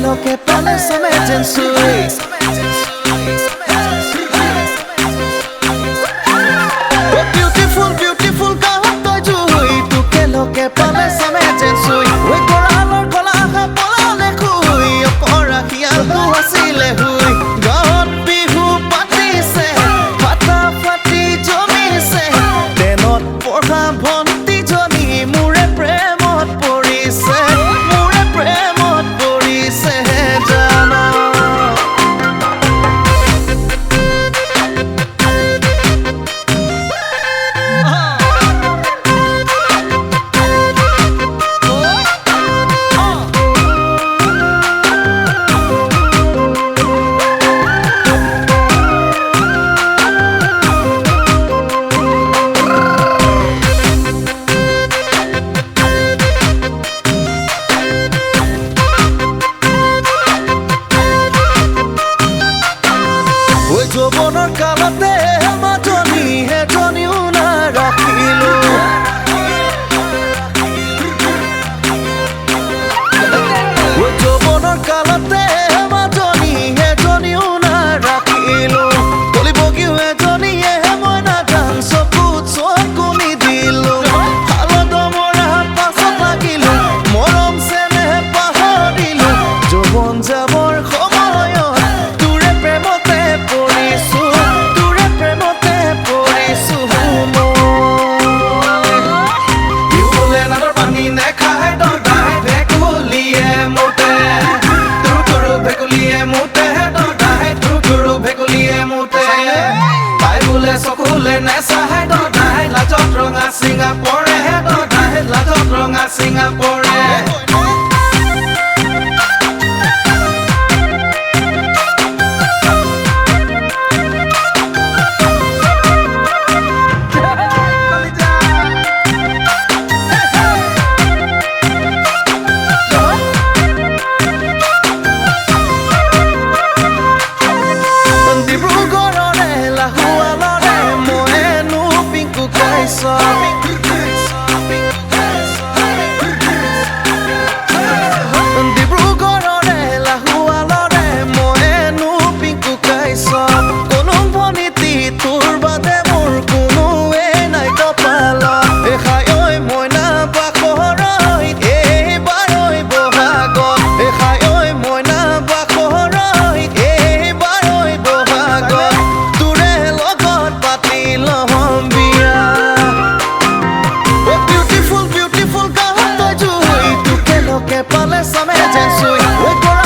lo que pale se mete en su beautiful, beautiful girl tôi chui tu que lo que pale se mete en su we coral cola ha pola le chui por aquí algo así le hui god bihu pati se fata fati jomi se denot porha bhanti joni mure premot porise mure premot porise jana যৌবনৰ কালতে মাজনী হে জনীও নাৰাখিলো যৌবনৰ কালতে মাজনী হে জনীও নাৰাখিলো কলিবগীও এজনীয়ে মই নাজান চকুত চকুনি দিলো হালদমৰা পাছত লাগিলো মৰম চেনেহ পাহৰিলো যৌবন যাবৰ সময়ত তোৰে প্ৰেমতে পৰিছো তোৰে প্ৰেমতে পৰিছো বোলে নাদৰ পানী নেখায় দদাই ভেকুলিয়ে মোতে তোৰ গৰু ভেকুলিয়ে মোতে দদাই তোৰ গৰু ভেকুলিয়ে মোতে তাই বোলে চকুলে নেচায় দদাই লাজত ৰঙা চিঙা পৰে দদাই লাজত ৰঙা চিঙা পৰে que pale se mete en su